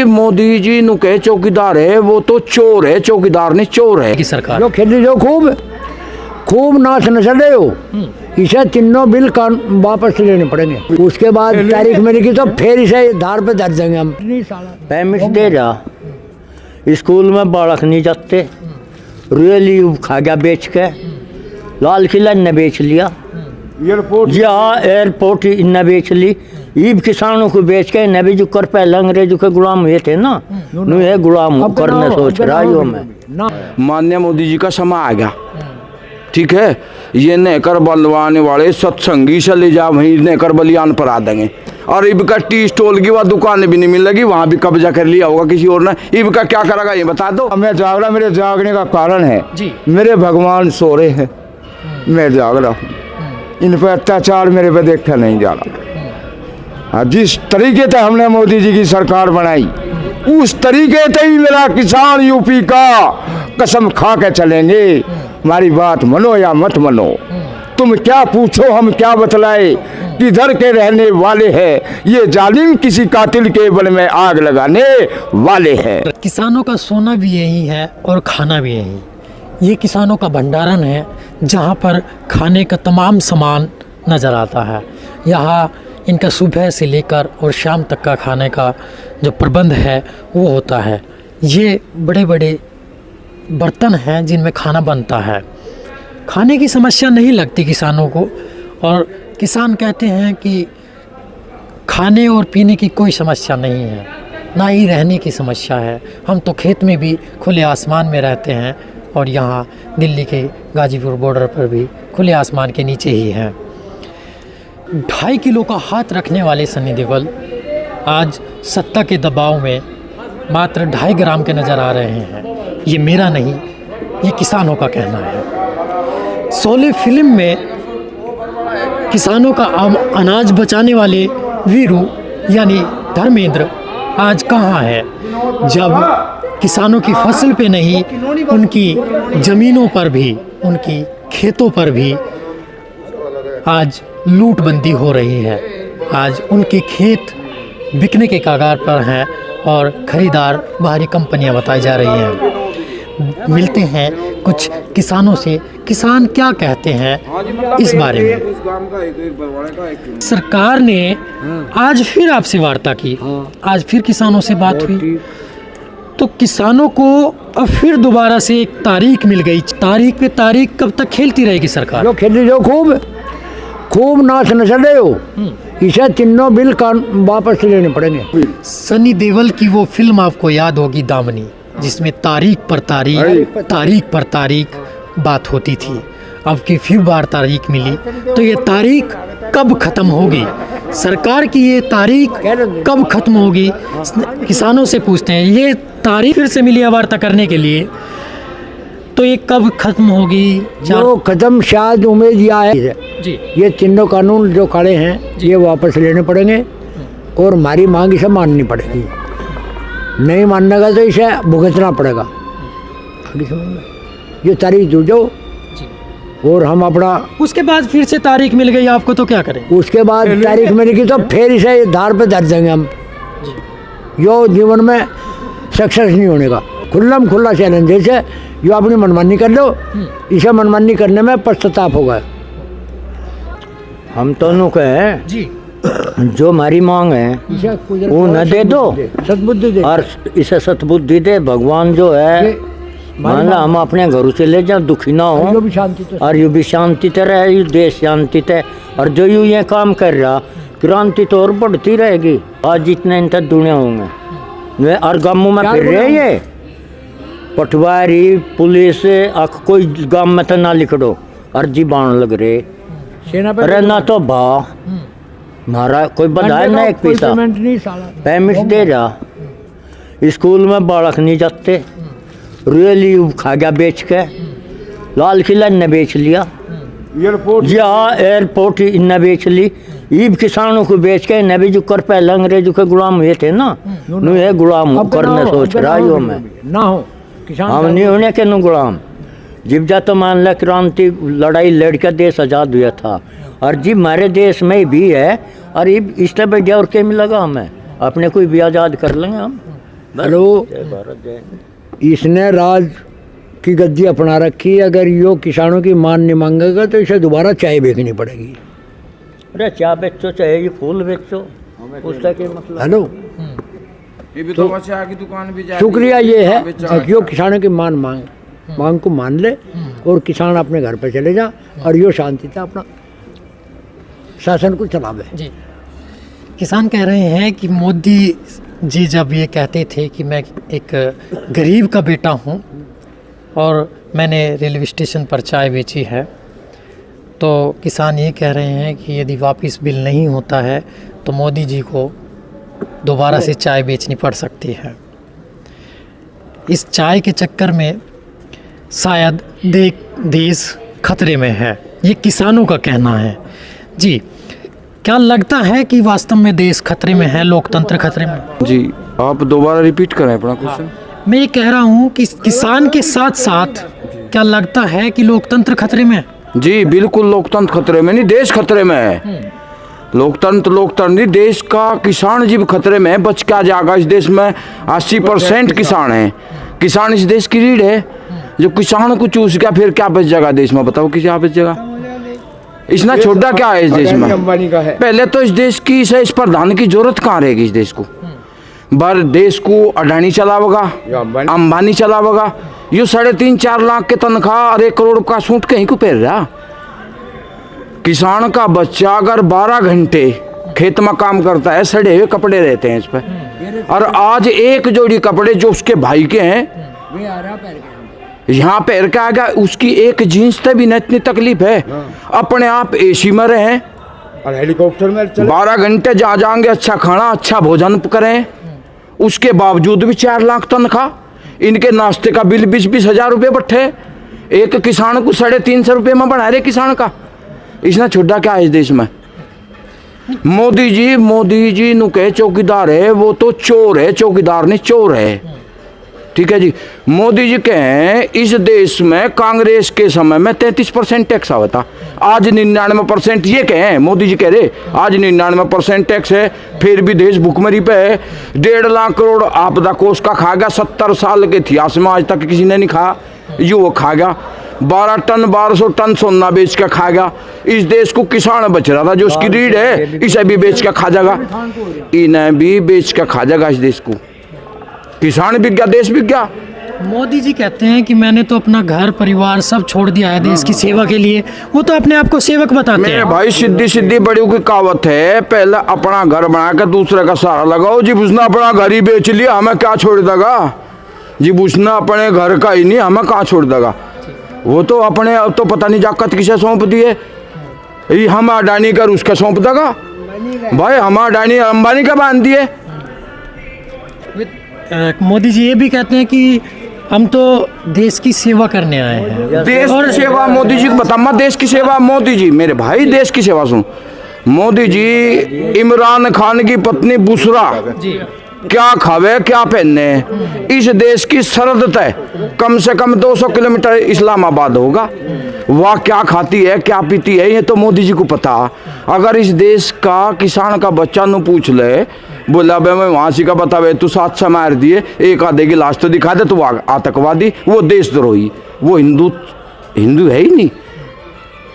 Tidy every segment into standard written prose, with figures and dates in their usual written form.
मोदी जी नु कहे चौकीदार है, वो तो चोर है, चौकीदार नहीं चोर है की सरकार जो खेती जो खूब नाच नचले हो, इसे तीनों बिल वापस लेने पड़ेंगे। उसके बाद तारीख में लिखी तो फिर इसे धार पे धर देंगे हम। पेमेंट दे जा, स्कूल में बालक नहीं जाते, रुएली खा गया बेच के, लाल किला ने बेच लिया, एयरपोर्ट इन्हें बेच ली, ईब किसानों को बेच के इन्हें भी जो कर पहले अंग्रेजों के गुलाम हुए थे ना, ये गुलाम करने सोच रहा हूँ मैं। माननीय मोदी जी का समय आ गया, ठीक है। ये नेकर बलवाने वाले सत्संगी से ले जा वहीं नेकर बलियान पर आ देंगे, और इब का टी स्टॉल की वह दुकान भी नहीं मिल लगी, वहाँ भी कब्जा कर लिया होगा किसी और ने। इब का क्या करेगा ये बता दो। मैं जाग रहा, मेरे जागने का कारण है जी, मेरे भगवान सो रहे हैं, मैं जाग रहा हूँ, इन पर अत्याचार मेरे पे देखा नहीं जा रहा। जिस तरीके से हमने मोदी जी की सरकार बनाई, उस तरीके से ही मेरा किसान यूपी का कसम खा के चलेंगे। हमारी बात मानो या मत मानो, तुम क्या पूछो हम क्या बतलाए, किधर के रहने वाले हैं ये जालिम, किसी कातिल के बल में आग लगाने वाले हैं। किसानों का सोना भी यही है और खाना भी यही। ये किसानों का भंडारण है जहाँ पर खाने का तमाम सामान नज़र आता है। यहाँ इनका सुबह से लेकर और शाम तक का खाने का जो प्रबंध है वो होता है। ये बड़े बड़े बर्तन हैं जिनमें खाना बनता है। खाने की समस्या नहीं लगती किसानों को, और किसान कहते हैं कि खाने और पीने की कोई समस्या नहीं है, ना ही रहने की समस्या है। हम तो खेत में भी खुले आसमान में रहते हैं, और यहाँ दिल्ली के गाजीपुर बॉर्डर पर भी खुले आसमान के नीचे ही हैं। 2.5 किलो का हाथ रखने वाले सनी देओल आज सत्ता के दबाव में मात्र 2.5 ग्राम के नज़र आ रहे हैं। ये मेरा नहीं, ये किसानों का कहना है। शोले फिल्म में किसानों का अनाज बचाने वाले वीरू यानी धर्मेंद्र आज कहाँ है, जब किसानों की फसल पे नहीं, उनकी ज़मीनों पर भी, उनकी खेतों पर भी आज लूटबंदी हो रही है। आज उनके खेत बिकने के कगार पर हैं और ख़रीदार बाहरी कंपनियां बताई जा रही हैं। मिलते हैं कुछ किसानों से, किसान क्या कहते हैं इस बारे में। सरकार ने आज फिर आपसे वार्ता की, आज फिर किसानों से बात हुई, तो किसानों को अब फिर दोबारा से एक तारीख मिल गई। तारीख पे तारीख कब तक खेलती रहेगी सरकार? जो खेती जो खूब नाच नचले हो, इसे तीनों बिल वापस लेने पड़ेंगे। सनी देओल की वो फिल्म आपको याद होगी, दामनी, जिसमें तारीख पर तारीख बात होती थी। अब की फिर बार तारीख मिली, तो ये तारीख कब ख़त्म होगी? सरकार की ये तारीख कब ख़त्म होगी? किसानों से पूछते हैं, ये तारीख फिर से मिली वार्ता करने के लिए, तो ये कब ख़त्म होगी? जो ख़त्म शायद उम्मीद यह है जी, ये तीनों कानून जो खड़े हैं ये वापस लेने पड़ेंगे, और हमारी मांग इसे माननी पड़ेगी। नहीं मानने का तो इसे भुगतना पड़ेगा। आगे समझ में ये तारीख दो जो, और हम अपना, उसके बाद फिर से तारीख मिल गई आपको तो क्या करें? उसके बाद तारीख मिलेगी तो फिर इसे धार पे धर देंगे हम। यो जीवन में सक्सेस नहीं होने का खुला चैलेंज, जैसे यो अपनी मनमानी कर लो, इसे मनमानी करने में पश्चाताप होगा। हम दोनों के हैं जी, जो हमारी मांग है वो न दे दो, सद्बुद्धि दे, और इसे सद्बुद्धि दे। भगवान जो है, मान लो हम अपने घरों से ले जाओ, दुखी ना हो, और यू भी शांति ते रहे, यू देश शांति ते। और जो यू ये काम कर रहा, क्रांति तो और बढ़ती रहेगी। आज जितने इन तक दुनिया होंगे, और गाँवों में फिर रहे ये पटवारी पुलिस, कोई गाँव में तो ना लिख दो, अर्जी बाण लग रहे, अरे ना तो भा हमारा कोई बधाई ना एक पैसा पेमेंट दे जा, स्कूल में बालक नहीं जाते, रुएली खा गया बेच के, लाल किला ने बेच लिया, एयरपोर्ट इन्हें बेच ली, ईब किसानों को बेच के इन्हें भी जो कर पहले अंग्रेजों के गुलाम हुए थे ना, ये गुलाम करने सोच रहा हूँ मैं। हम नहीं होने के नु गुलाम। जब जा तो मान ला क्रांति लड़ाई लड़ के देश आज़ाद हुआ था, और जी हमारे देश में भी है, और इस तरह बढ़िया और क्या मिलेगा हमें। अपने कोई भी आज़ाद कर लेंगे हम। हेलो, जय भारत जय हिंद। इसने राज की गद्दी अपना रखी। अगर यो किसानों की मान नहीं मांगेगा तो इसे दोबारा चाय बेचनी पड़ेगी। अरे चाय बेचो चाहे ये फूल बेचो, उसका क्या मतलब। हेलो, ये भी तो चाय की दुकान भी जा शुक्रिया ये है कि यो किसानों की मांग को मान ले और किसान अपने घर पे चले जा और यो शांति से अपना शासन को चलावे। जी, किसान कह रहे हैं कि मोदी जी जब ये कहते थे कि मैं एक गरीब का बेटा हूँ और मैंने रेलवे स्टेशन पर चाय बेची है, तो किसान ये कह रहे हैं कि यदि वापस बिल नहीं होता है तो मोदी जी को दोबारा से चाय बेचनी पड़ सकती है। इस चाय के चक्कर में शायद देश खतरे में है, ये किसानों का कहना है। जी, क्या लगता है कि वास्तव में देश खतरे में है, लोकतंत्र खतरे में? जी, आप दोबारा रिपीट करें अपना क्वेश्चन। मैं ये कह रहा हूँ कि किसान के साथ साथ क्या लगता है कि लोकतंत्र खतरे में है? जी बिल्कुल, लोकतंत्र खतरे में नहीं, देश खतरे में है। लोकतंत्र नहीं, देश का किसान जीव खतरे में है। बच क्या जाएगा इस देश में? 80% किसान है। किसान इस देश की रीढ़ है। जो किसान को चूस गया फिर क्या बच जाएगा देश में? बताओ कि क्या बच जाएगा? इसने छोड़ा क्या है इस देश में? अंबानी का है। पहले तो इस देश की इस प्रधान की जरूरत कहाँ रहेगी? इस देश को बर देश को अडानी चलावेगा, अंबानी चलावेगा। यू 3.5-4 लाख के तनख्वाह और 1 करोड़ का सूट कहीं को पहन रहा। किसान का बच्चा अगर 12 घंटे खेत में काम करता है, सड़े हुए कपड़े रहते हैं इस पर, और आज एक जोड़ी कपड़े जो उसके भाई के हैं यहाँ पैर के आ गया, उसकी एक जीन्स से भी न इतनी तकलीफ है। अपने आप एसी में रहे और हेलीकॉप्टर में 12 घंटे जा जाएंगे, अच्छा खाना अच्छा भोजन करें, उसके बावजूद भी 4 लाख तनख्वाह। इनके नाश्ते का बिल 20-20 हजार रुपये बैठे। एक किसान को 350 रुपये में बढ़ा रहे किसान का। इसने छोड़ा क्या है इस देश में? मोदी जी नु कहे चौकीदार है, वो तो चोर है, चौकीदार नहीं चोर है। ठीक है जी। मोदी जी कहें इस देश में कांग्रेस के समय में 33% टैक्स आवा था, आज 99%। ये कहें मोदी जी कह रहे आज 99% टैक्स है, फिर भी देश भुखमरी पे है। 1.5 लाख करोड़ आपदा कोष का खा गया। 70 साल के इतिहास में आज तक किसी ने नहीं खाया, ये वो खा गया। 1200 टन सोना बेच के खा गया। इस देश को किसान बच रहा था जो उसकी रीढ़ है, इसे भी बेच के खा जाएगा, इन्हें भी बेच के खा जाएगा इस देश को। किसान बिक गया, देश बिक गया। मोदी जी कहते हैं कि मैंने तो अपना घर परिवार सब छोड़ दिया है देश की सेवा के लिए। वो तो अपने आप को सेवक बताते मेरे हैं। भाई सीधी बड़ी की कहावत है, पहले अपना घर बना के दूसरे का सहारा लगाओ। जी उसने अपना घर ही बेच लिया, हमें क्या छोड़ देगा? जी उसने अपने घर का ही नहीं, हमें कहाँ छोड़ देगा? वो तो अपने अब तो पता नहीं जाकत किसे सौंप दिए। ये हम अडानी कर उसका सौंप देगा भाई? हम अडानी अंबानी का बांध दिए। मोदी जी ये भी कहते हैं कि हम तो देश की सेवा करने आए हैं। देश की सेवा मोदी जी को बता, देश की सेवा मोदी जी, मेरे भाई देश की सेवा सुन। मोदी जी इमरान खान की पत्नी बुशरा क्या खावे क्या पहने, इस देश की सरहद तय कम से कम 200 किलोमीटर इस्लामाबाद होगा। वह क्या खाती है क्या पीती है ये तो मोदी जी को पता। अगर इस देश का किसान का बच्चा न पूछ ले, बोला बे मैं वहाँ से का बतावे तू 7 से मार दिए, एक आधे की लाश तो दिखा दे, तो वो आतंकवादी, वो देशद्रोही, वो हिंदू है ही नहीं,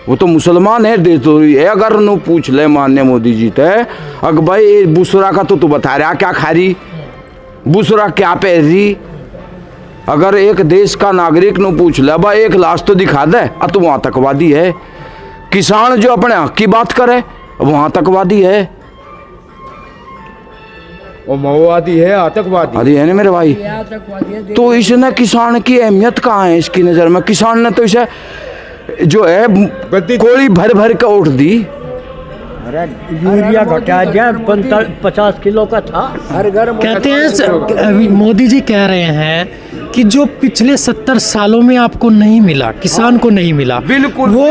वो तो मुसलमान है, देशद्रोही है। अगर न पूछ ले मान्य मोदी जी ते, अगर भाई बुशरा का तो तू बता रहा क्या खा रही, बुशरा क्या पहन रही। अगर एक देश का नागरिक न पूछ ले भाई एक लाश तो दिखा दे, तो वो आतंकवादी है। किसान जो अपने हक की बात करे वो आतंकवादी है, वो माओवादी है, आतंकवादी। अरे है ना मेरे भाई। तो इसने किसान की अहमियत कहाँ है इसकी नज़र में? किसान ने तो इसे जो है कोड़ी भर भर के उठ दी। अरे यूरिया घटा दिया, 50 किलो का था हर घर। कहते हैं मोदी जी कह रहे हैं कि जो पिछले 70 सालों में आपको नहीं मिला, किसान को नहीं मिला, बिल्कुल वो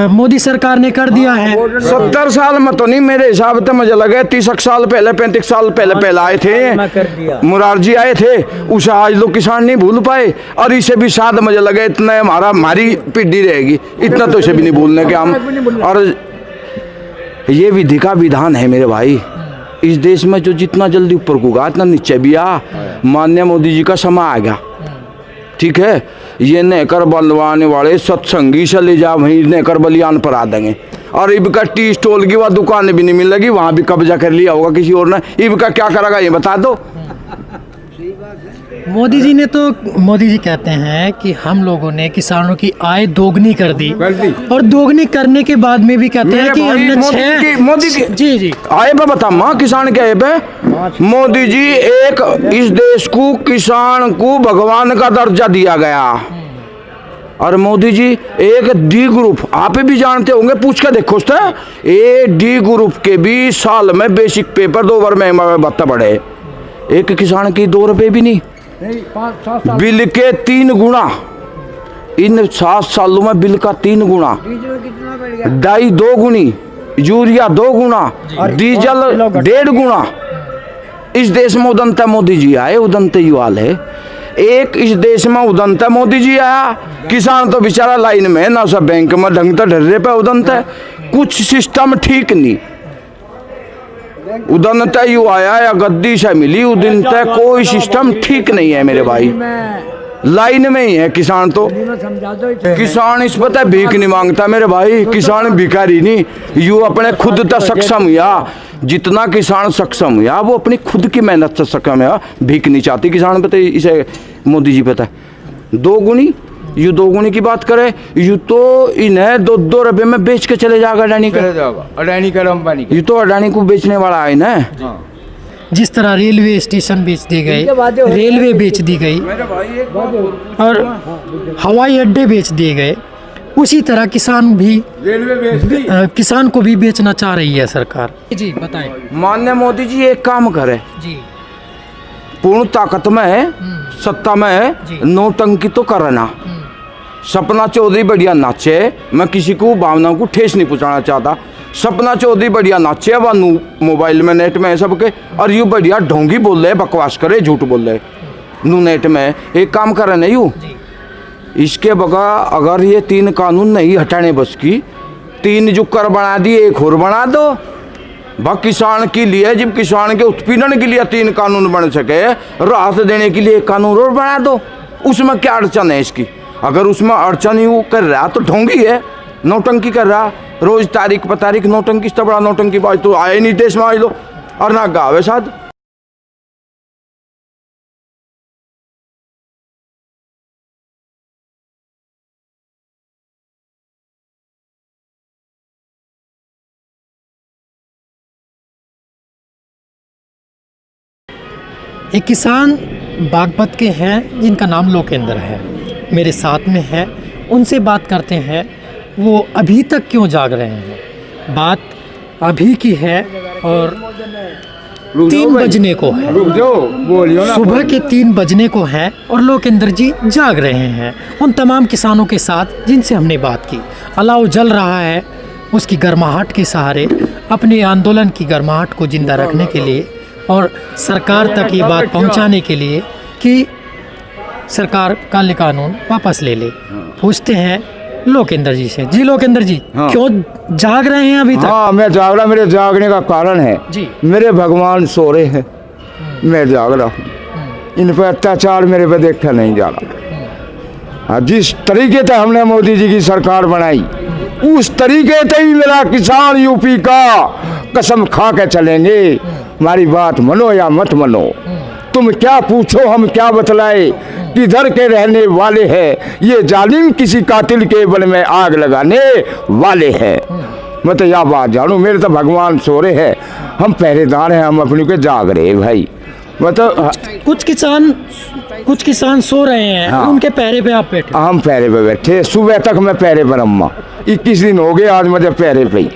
मोदी सरकार ने कर दिया है। 70 साल में तो नहीं, मेरे हिसाब से मुझे लगे 30 साल पहले 35 साल पहले आए थे, मुरारजी आए थे, उसे आज लोग किसान नहीं भूल पाए। और इसे भी शायद मुझे लगे इतना हमारी पीढ़ी रहेगी, इतना तो इसे भी नहीं भूलने के हम। और ये विधि का विधान है मेरे भाई, इस देश में जो जितना जल्दी ऊपर को गा इतना नीचे भी आ। माननीय मोदी जी का समय आ गया, ठीक है। ये नेकर बलवाने वाले सत्संगी से ले जा वहीं नेकर बलियान पर आ देंगे। और इब का टी स्टॉल की वह दुकान भी नहीं मिल लगी, वहाँ भी कब्जा कर लिया होगा किसी और ने। इब का क्या करेगा ये बता दो। मोदी जी कहते हैं कि हम लोगों ने किसानों की आय दोगुनी कर दी, और दोगुनी करने के बाद में भी कहते हैं कि हमने मोदी की जी आए पे बता माँ किसान के आए पे मोदी जी एक इस देश को किसान को भगवान का दर्जा दिया गया। और मोदी जी एक डी ग्रुप आप भी जानते होंगे, पूछ के देखो ए डी ग्रुप के भी साल में बेसिक पेपर 2 बार में बत्ता बढ़े। एक किसान की 2 रुपए भी नहीं, बिल के 3 गुना। इन 7 सालों में बिल का 3 गुना, डाई 2 गुनी, यूरिया 2 गुना, डीजल 1.5 गुना। इस देश में उदंता मोदी जी आए, उदंते युवाल है। एक इस देश में उदंता मोदी जी आया, किसान तो बेचारा लाइन में ना, सब बैंक में ढंग तो ढर्रे पे उदंता, कुछ सिस्टम ठीक नहीं। उदंता यू आया या गद्दी से मिली उदंता, कोई सिस्टम ठीक नहीं है मेरे भाई। लाइन में ही है किसान तो। किसान इस पता भीख नहीं मांगता मेरे भाई, किसान भिखारी नहीं। यू अपने खुद तक सक्षम हुआ, जितना किसान सक्षम हुआ वो अपनी खुद की मेहनत से सक्षम है, भीख नहीं चाहती किसान पे। तो इसे मोदी जी पता है 2 गुनी, यू 2 गुनी की बात करे, यू तो इन्हें 2-2 रुपए में बेच के चले जाएगा अडानी का कंपनी। यू तो अडानी को बेचने वाला है ना। जिस तरह रेलवे स्टेशन बेच दिए गए, रेलवे बेच दी गई और हवाई अड्डे बेच दिए गए, उसी तरह किसान को भी बेचना चाह रही है सरकार। जी बताएं। माननीय मोदी जी एक काम करे, जी पूर्ण ताकत में है, सत्ता में है, नौटंकी तो करना। सपना चौधरी बढ़िया नाचे, मैं किसी को भावना को ठेस नहीं पहुंचाना चाहता। सपना चौधरी बढ़िया नाचे, वह मोबाइल में नेट में है सबके, और यू बढ़िया ढोंगी बोल रहे, बकवास करे, झूठ बोल रहे नू नेट में। एक काम करे ना यू, इसके बगैर अगर ये 3 कानून नहीं हटाने बस की, 3 जो कर बना दिए 1 और बना दो। भाई किसान के लिए, जब किसान के उत्पीड़न के लिए 3 कानून बन सके, राहत देने के लिए 1 कानून और बना दो। उसमें क्या अड़चन है इसकी? अगर उसमें अड़चन ही वो कर रहा तो ढोंगी है, नौटंकी कर रहा। रोज तारीख पर तारीख नौटंकी से बड़ा नौटंकी बाज तो आए नहीं देश में आज लो, और ना गावे साथ। एक किसान बागपत के हैं जिनका नाम लोकेंद्र है, मेरे साथ में है। उनसे बात करते हैं वो अभी तक क्यों जाग रहे हैं। बात अभी की है और 3 बजने को है, सुबह के 3 बजने को है और लोकेंद्र जी जाग रहे हैं। उन तमाम किसानों के साथ जिनसे हमने बात की, अलाव जल रहा है, उसकी गर्माहट के सहारे अपने आंदोलन की गर्माहट को जिंदा रखने के लिए और सरकार तक ये बात पहुंचाने के लिए कि सरकार काले कानून वापस ले ले। पूछते हैं लोकेंद्र जी से। जी लोकेंद्र जी, क्यों जाग रहे हैं अभी तक? हाँ, मैं जाग रहा। मेरे जागने का कारण है जी, मेरे भगवान सो रहे हैं, मैं जाग रहा हूँ। इन पर अत्याचार मेरे पे देखा नहीं जा रहा। हाँ, जिस तरीके से हमने मोदी जी की सरकार बनाई, उस तरीके से ही मेरा किसान यूपी का कसम खा के चलेंगे। हमारी बात मानो या मत मानो, तुम क्या पूछो हम क्या बतलाए, किधर के रहने वाले हैं ये जालिम, किसी कातिल के बल में आग लगाने वाले हैं। मैं तो यह बात जानू, मेरे तो भगवान सो रहे हैं, हम पहरेदार हैं, हम अपने के जाग रहे भाई। मतलब कुछ किसान सो रहे हैं, हाँ, उनके पहरे पे आप बैठे? हम पहरे पे बैठे, सुबह तक मैं पहरे पर। अम्मा 21 दिन हो गए आज मुझे पहरे पे ही।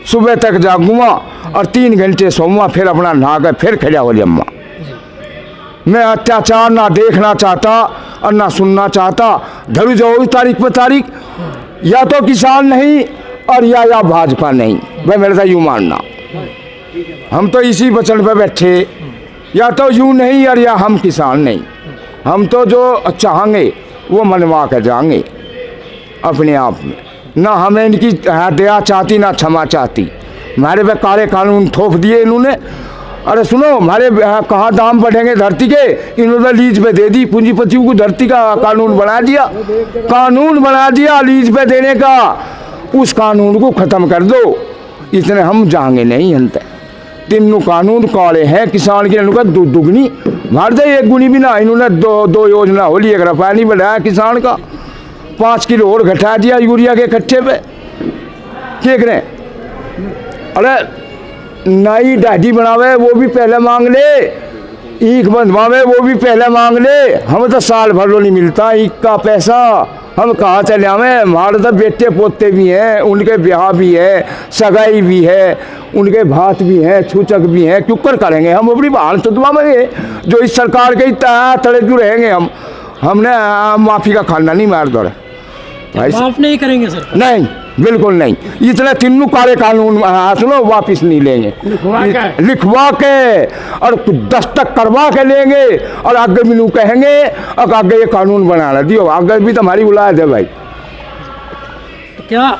सुबह तक जागूंगा और 3 घंटे सोऊंगा, फिर अपना नहा कर फिर खड़ा हो जाऊंगा। मैं अत्याचार ना देखना चाहता और ना सुनना चाहता। धरू जाओ तारीख पर तारीख, या तो किसान नहीं और या भाजपा नहीं, भाई मेरा था यूँ मानना। हम तो इसी वचन पे बैठे, या तो यूँ नहीं और या हम किसान नहीं। हम तो जो चाहेंगे वो मनवा कर जाएंगे अपने आप में। ना हमें इनकी दया चाहती ना क्षमा चाहती, हमारे पे काले कानून थोप दिए इन्होंने। अरे सुनो, हमारे कहाँ दाम बढ़ेंगे धरती के, इन्होंने लीज पे दे दी। पूंजीपतियों को धरती का कानून बना दिया, लीज पे देने का। उस कानून को ख़त्म कर दो, इतने हम जाएंगे नहीं। अंत तीनों कानून काले हैं किसान के, इनका दुगनी भारत एक गुनी भी ना। इन्होंने दो योजना हो ली, एक रुपया नहीं बढ़ाया किसान का, 5 किलो और घटा दिया यूरिया के कट्ठे पे। क्या करें? अरे नई दाढ़ी बनावे वो भी पहले मांग ले, ईख बंधवावे वो भी पहले मांग ले। हमें तो साल भर नहीं मिलता ईख का पैसा, हम कहाँ चले आवे? हमारे तो बेटे पोते भी हैं, उनके ब्याह भी है, सगाई भी है, उनके भात भी हैं, छूचक भी हैं। क्यों कर करेंगे हम अपनी बहान चुतवा में जो इस सरकार के तले क्यों रहेंगे हम? हमने माफ़ी का खाना नहीं मार दो माफ नहीं करेंगे सर? नहीं, बिल्कुल नहीं। इतने तीनों काले कानून सुनो वापिस नहीं लेंगे, लिखवा के और दस्तक करवा के लेंगे। और आगे भी कहेंगे और आगे ये कानून बनाना दियो, आगे भी तो हमारी उलाद है भाई। तो क्या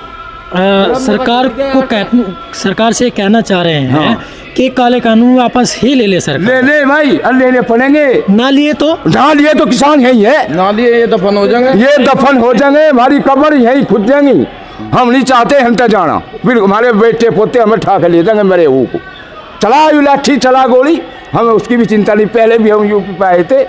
सरकार से कहना चाह रहे हैं कि काले कानून वापस ही ले सरकार? ले भाई, लेने पड़ेंगे। ना लिए तो? जहाँ लिए तो किसान यही है, ना लिए ये दफन हो जाएंगे, हमारी कब्र यही खुद जाएंगी। हम नहीं चाहते हम तो जाना, फिर हमारे बेटे पोते हमें ठा के ले जाएंगे मेरे को। चला लाठी, चला गोली, हमें उसकी भी चिंता नहीं। पहले भी हम यूपी पे आए थे,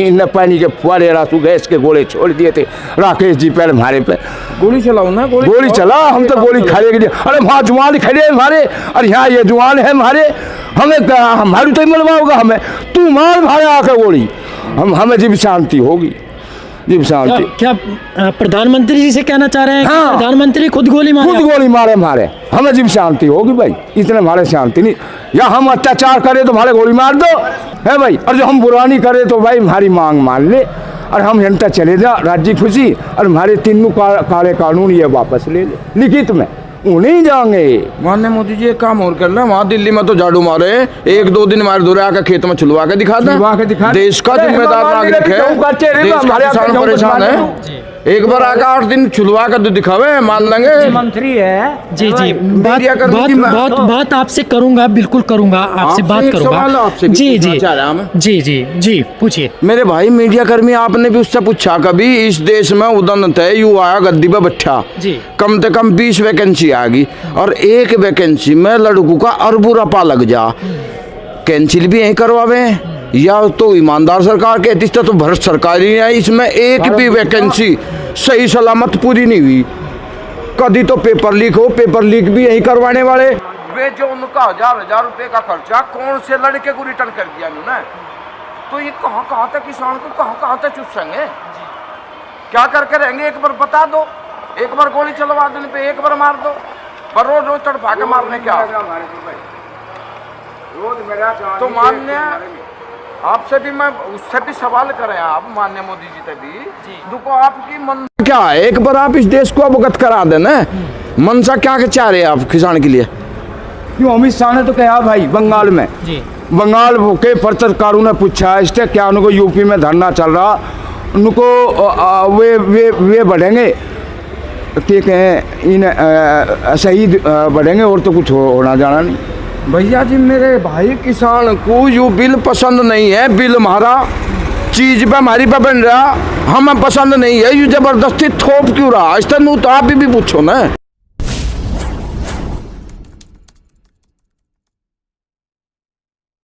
इन पानी के फुहारे रासू गैस के गोले छोड़ दिए थे राकेश जी पहले हमारे पे। गोली चलाओ ना, गोली चला, हम तो गोली खाने के लिए। अरे वहाँ जुआन खड़े हैं हमारे, और यहाँ ये जुआन है हमारे, हमें हमारी तो ही मरवाओगा हमें? तू मार भाई आके गोली, हमें जीव शांति होगी, जीव शांति। क्या प्रधानमंत्री जी से कहना चाह रहे हैं? हाँ। कि प्रधानमंत्री खुद गोली मारे मारे, हमें जीव शांति होगी भाई। इतने हमारे शांति नहीं, या हम अत्याचार करें तो हमारे गोली मार दो है भाई, और जो हम बुरानी करें तो भाई हमारी मांग मान ले, और हम जनता चले जा राज्य खुशी। और हमारे तीनों काले कानून ये वापस ले लिखित में, उन्हीं जाएंगे। माननीय मोदी जी एक काम और कर ले, वहाँ दिल्ली में तो झाड़ू मारे, 1-2 दिन हमारे दूर आकर खेत में छुलवा के दिखा दे। देश का जिम्मेदार नागरिक है, देश का किसान परेशान है। एक बार आकर 8 दिन छुलवा कर दिखावे, मान लेंगे। मंत्री है। जी बात आपसे करूंगा, बिल्कुल करूंगा, आपसे बात करूंगा। जी पूछिए। मेरे भाई मीडिया कर्मी, आपने भी उससे पूछा कभी इस देश में उदंत है यू आया गद्दी पे बैठा, कम से कम 20 वैकेंसी आ गई, और एक वैकेंसी में लड़कों का अरबों रुपया लग जा, कैंसिल भी यही करवावे? या तो ईमानदार सरकार कहती तो भ्रष्ट सरकार ही है। इसमें एक भी वैकेंसी सही सलामत पूरी नहीं हुई। कभी तो पेपर लीक हो, पेपर लीक भी यही करवाने वाले। वे जो उनका 1000 रुपए का खर्चा कौन से लड़के को रिटर्न कर दिया उन्होंने, तो ये कहाँ तक किसान को कहाँ तक चुसेंगे? क्या करके रहेंगे? एक बार बता दो, एक बार गोली चलवा दो, पे एक बार मार दो, पर रोज तड़पा के मारने क्या? तो मान्य आपसे भी मैं उससे भी सवाल करें आप, माननीय मोदी जी तभी देखो आपकी मन क्या है? एक बार आप इस देश को अवगत करा देना, मनसा क्या चाह रहे हैं आप किसान के लिए? क्यों अमित शाह ने तो कहा भाई बंगाल में, बंगाल के पत्रकारों ने पूछा इससे क्या उनको यूपी में धरना चल रहा, उनको वे बढ़ेंगे कि कहें इन शहीद बढ़ेंगे, और तो कुछ होना जाना नहीं। भैया जी मेरे भाई, किसान को यू बिल पसंद नहीं है, बिल हमारा चीज पे हमारी पे बन रहा, हमें पसंद नहीं है, यू जबरदस्ती थोप क्यों रहा? इस तरह तो आप भी पूछो ना।